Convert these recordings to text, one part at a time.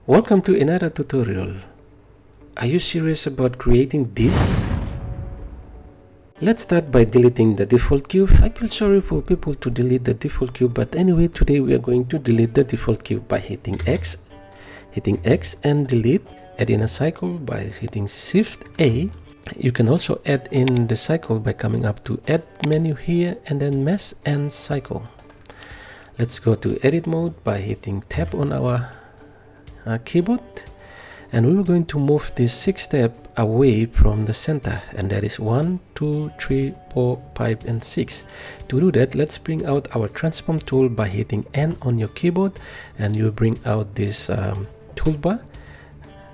Welcome to another tutorial. Are you serious about creating this? Let's start by deleting the default cube. I feel sorry for people to delete the default cube, but anyway, today we are going to delete the default cube by hitting X and delete. Add in a cycle by hitting Shift A. You can also add in the cycle by coming up to Add menu here and then Mesh and Cycle. Let's go to Edit mode by hitting Tab on our keyboard, and we are going to move this 6 step away from the center, and that is 1, 2, 3, 4, 5 and 6. To do that, let's bring out our transform tool by hitting N on your keyboard, and you bring out this toolbar.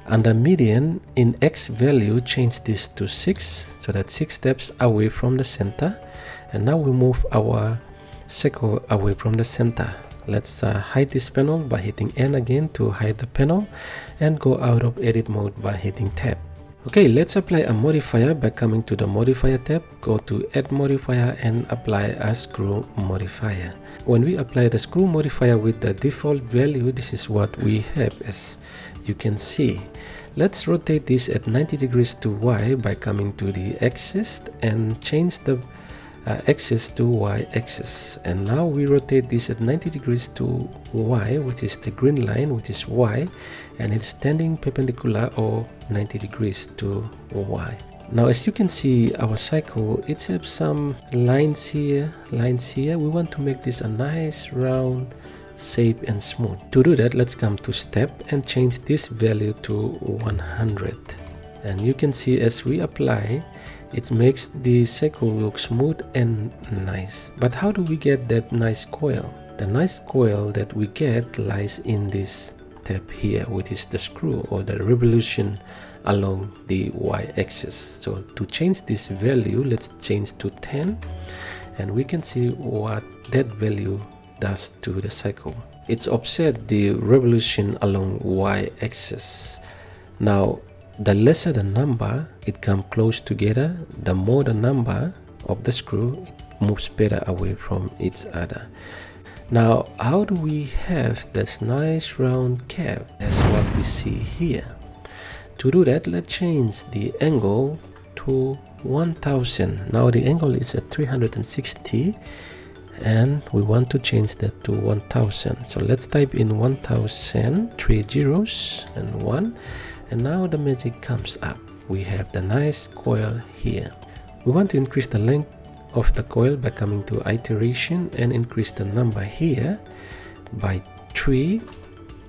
Under median, in X value, change this to 6, so that 6 steps away from the center. And now we move our circle away from the center. Let's hide this panel by hitting N again to hide the panel, and go out of edit mode by hitting Tab. Okay, let's apply a modifier by coming to the modifier tab, go to add modifier and apply a screw modifier. When we apply the screw modifier with the default value, this is what we have, as you can see. Let's rotate this at 90 degrees to Y by coming to the axis and change the axis to Y axis, and now we rotate this at 90 degrees to Y, which is the green line, which is Y, and it's standing perpendicular or 90 degrees to Y. Now as you can see, our cycle, it has some lines here. We want to make this a nice round shape and smooth. To do that, let's come to step and change this value to 100, and you can see as we apply, it makes the cycle look smooth and nice. But how do we get that nice coil? The nice coil that we get lies in this tab here, which is the screw or the revolution along the y-axis. So to change this value, let's change to 10, and we can see what that value does to the cycle. It's offset the revolution along y-axis. Now the lesser the number it comes close together, the more the number of the screw it moves better away from each other. Now how do we have this nice round curve? That's what we see here. To do that, let's change the angle to 1000. Now the angle is at 360, and we want to change that to 1000. So let's type in 1000, 3 zeros and 1. And now the magic comes up. We have the nice coil here. We want to increase the length of the coil by coming to iteration and increase the number here by 3,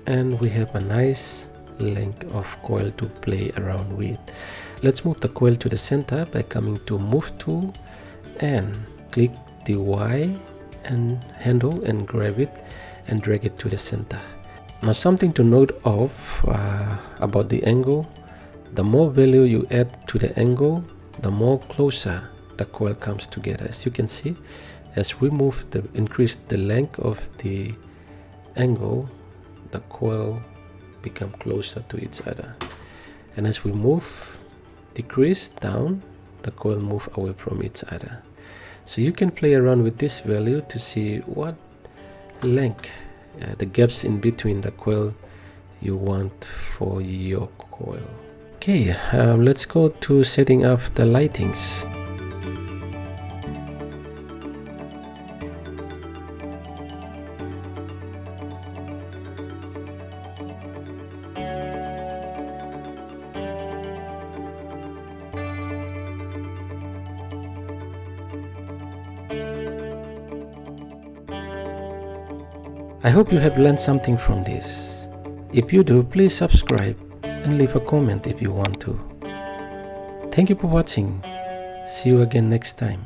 and we have a nice length of coil to play around with. Let's move the coil to the center by coming to move tool and click the Y and handle and grab it and drag it to the center. Now something to note of about the angle: the more value you add to the angle, the more closer the coil comes together. As you can see, as we increase the length of the angle, the coil become closer to each other, and as we decrease down, the coil move away from each other. So you can play around with this value to see what length, the gaps in between the coil you want for your coil. Okay, let's go to setting up the lightings. I hope you have learned something from this. If you do, please subscribe and leave a comment if you want to. Thank you for watching. See you again next time.